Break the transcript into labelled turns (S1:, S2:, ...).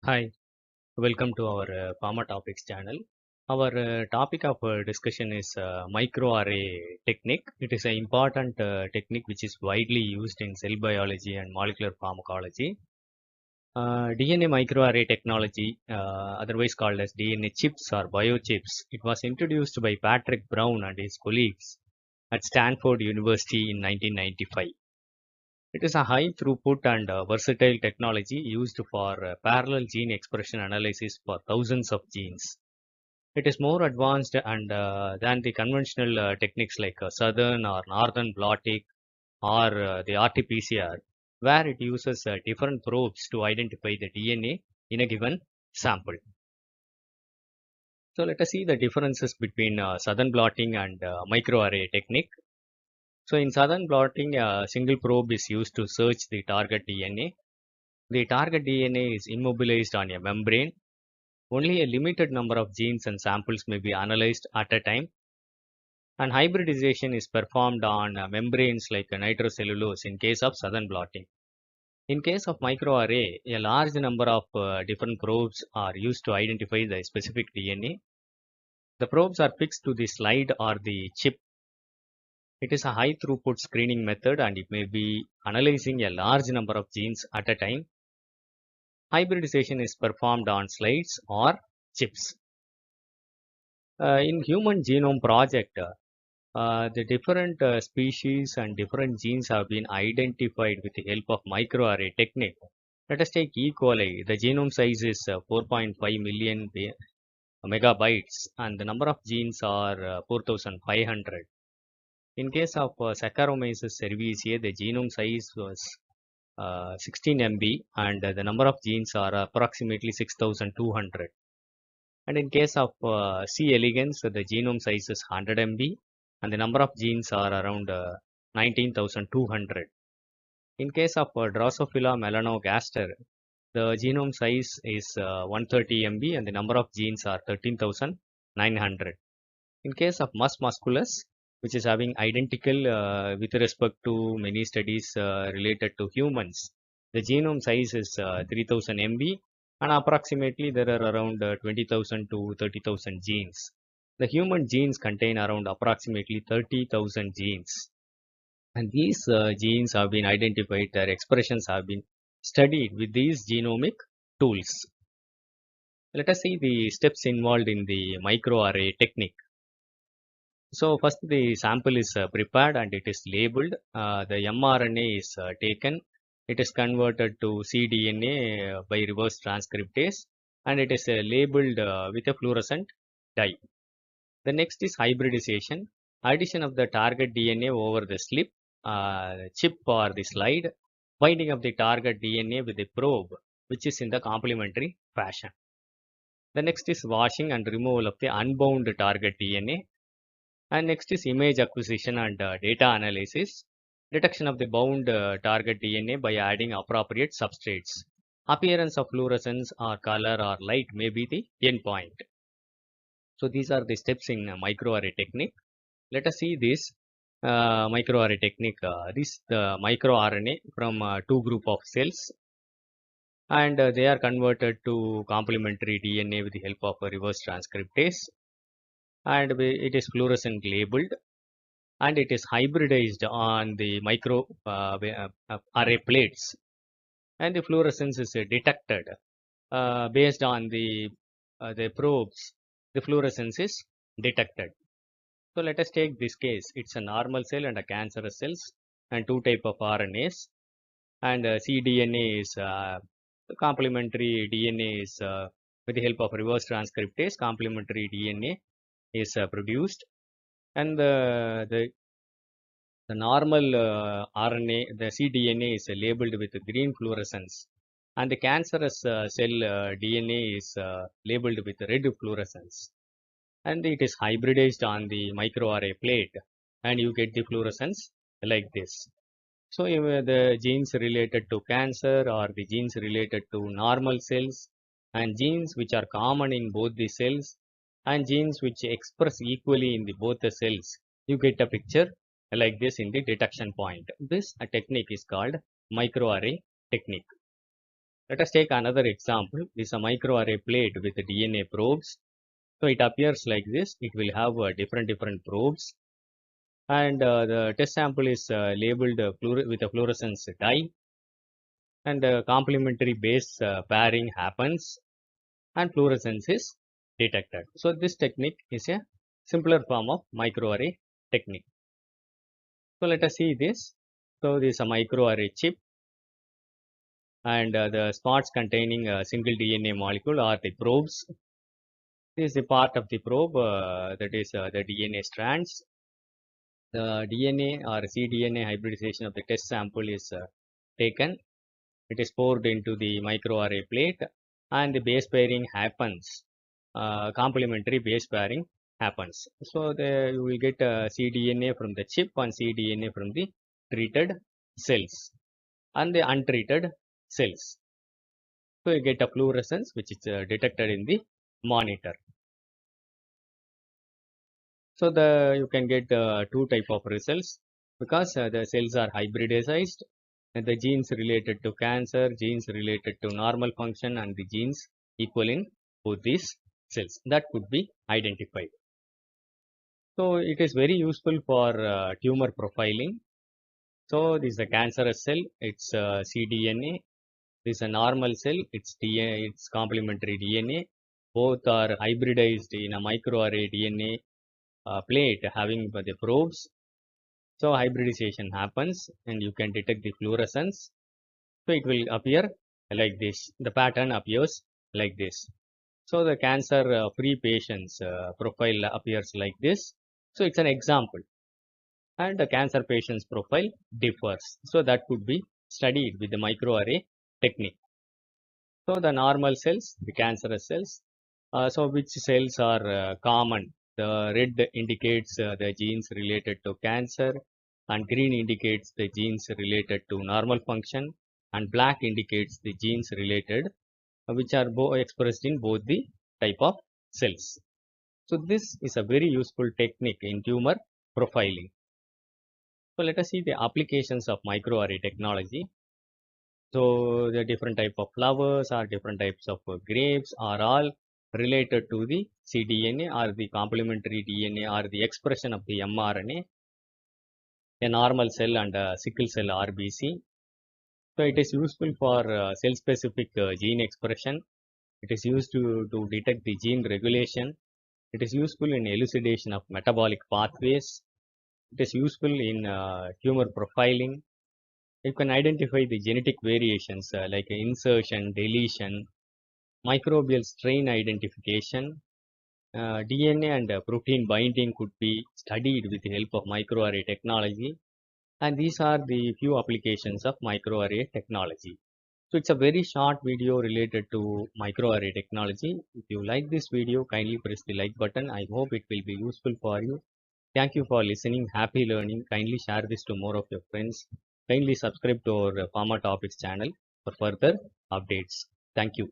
S1: Hi, welcome to our Pharma Topics channel. Our topic of discussion is microarray technique. It is an important technique which is widely used in cell biology and molecular pharmacology. DNA microarray technology, otherwise called as DNA chips or biochips, it was introduced by Patrick Brown and his colleagues at Stanford University in 1995. It is a high throughput and versatile technology used for parallel gene expression analysis for thousands of genes. It is more advanced and than the conventional techniques like southern or northern blotting or the RT-PCR, where it uses different probes to identify the DNA in a given sample. So let us see the differences between southern blotting and microarray technique. So in southern blotting, a single probe is used to search the target DNA. The target DNA is immobilized on a membrane. Only a limited number of genes and samples may be analyzed at a time. And hybridization is performed on membranes like nitrocellulose in case of southern blotting. In case of microarray, a large number of different probes are used to identify the specific DNA. The probes are fixed to the slide or the chip. It is a high throughput screening method and it may be analyzing a large number of genes at a time. Hybridization is performed on slides or chips. In Human Genome Project, the different species and different genes have been identified with the help of microarray technique. Let us take E. coli. The genome size is 4.5 million megabytes and the number of genes are 4,500. In case of Saccharomyces cerevisiae, the genome size was 16 MB and the number of genes are approximately 6,200. And in case of C. elegans, the genome size is 100 MB and the number of genes are around 19,200. In case of Drosophila melanogaster, the genome size is 130 MB and the number of genes are 13,900. In case of Mus musculus, which is having identical with respect to many studies related to humans, the genome size is 3000 MB and approximately there are around 20,000 to 30,000 genes. The human genes contain around approximately 30,000 genes. And these genes have been identified, their expressions have been studied with these genomic tools. Let us see the steps involved in the microarray technique. So first the sample is prepared and it is labeled. The mRNA is taken. It is converted to cDNA by reverse transcriptase and it is labeled with a fluorescent dye. The next is hybridization. Addition of the target DNA over the slip, chip or the slide. Binding of the target DNA with the probe which is in the complementary fashion. The next is washing and removal of the unbound target DNA. And next is image acquisition and data analysis. Detection of the bound target DNA by adding appropriate substrates. Appearance of fluorescence or color or light may be the endpoint. So these are the steps in microarray technique. Let us see this microarray technique. This the microRNA from two group of cells and they are converted to complementary DNA with the help of a reverse transcriptase and it is fluorescent labeled and it is hybridized on the micro array plates and the fluorescence is detected based on the probes. The fluorescence is detected. So let us take this case. It's a normal cell and a cancerous cells and two type of RNAs and cDNA is complementary DNA is with the help of reverse transcriptase complementary DNA is produced and the normal RNA, the cDNA is labeled with green fluorescence and the cancerous cell DNA is labeled with red fluorescence and it is hybridized on the microarray plate and you get the fluorescence like this. So the genes related to cancer or the genes related to normal cells and genes which are common in both the cells and genes which express equally in the both the cells, you get a picture like this in the detection point. This technique is called microarray technique. Let us take another example. This is a microarray plate with DNA probes. So it appears like this. It will have different probes, and the test sample is labeled with a fluorescence dye, and the complementary base pairing happens, and fluorescence is detected. So this technique is a simpler form of microarray technique. So let us see this. So this is a microarray chip, and the spots containing a single DNA molecule are the probes. This is the part of the probe, that is the DNA strands. The DNA or cDNA hybridization of the test sample is taken. It is poured into the microarray plate, and the base pairing happens. Complementary base pairing happens. So you will get cDNA from the chip and cDNA from the treated cells and the untreated cells. So you get a fluorescence which is detected in the monitor. So you can get two type of results, because the cells are hybridized, and the genes related to cancer, genes related to normal function, and the genes equal in both these cells that could be identified. So it is very useful for tumor profiling. So this is a cancerous cell, it's cDNA. This is a normal cell, it's DNA, it's complementary DNA. Both are hybridized in a microarray DNA plate having the probes. So hybridization happens, and you can detect the fluorescence. So it will appear like this. The pattern appears like this. So the cancer free patients profile appears like this. So it's an example, and the cancer patient's profile differs. So that could be studied with the microarray technique. So the normal cells, the cancerous cells, so which cells are common? The red indicates the genes related to cancer, and green indicates the genes related to normal function, and black indicates the genes related, which are expressed in both the type of cells. So this is a very useful technique in tumor profiling. So let us see the applications of microarray technology. So the different type of flowers or different types of grapes are all related to the cDNA or the complementary DNA or the expression of the mRNA, a normal cell and a sickle cell RBC. So it is useful for cell specific gene expression. It is used to detect the gene regulation. It is useful in elucidation of metabolic pathways. It is useful in tumor profiling. You can identify the genetic variations like insertion, deletion, microbial strain identification. DNA and protein binding could be studied with the help of microarray technology, and these are the few applications of microarray technology. So it's a very short video related to microarray technology. If you like this video, kindly press the like button. I hope it will be useful for you. Thank you for listening. Happy learning. Kindly share this to more of your friends. Kindly subscribe to our Pharma Topics channel for further updates. Thank you.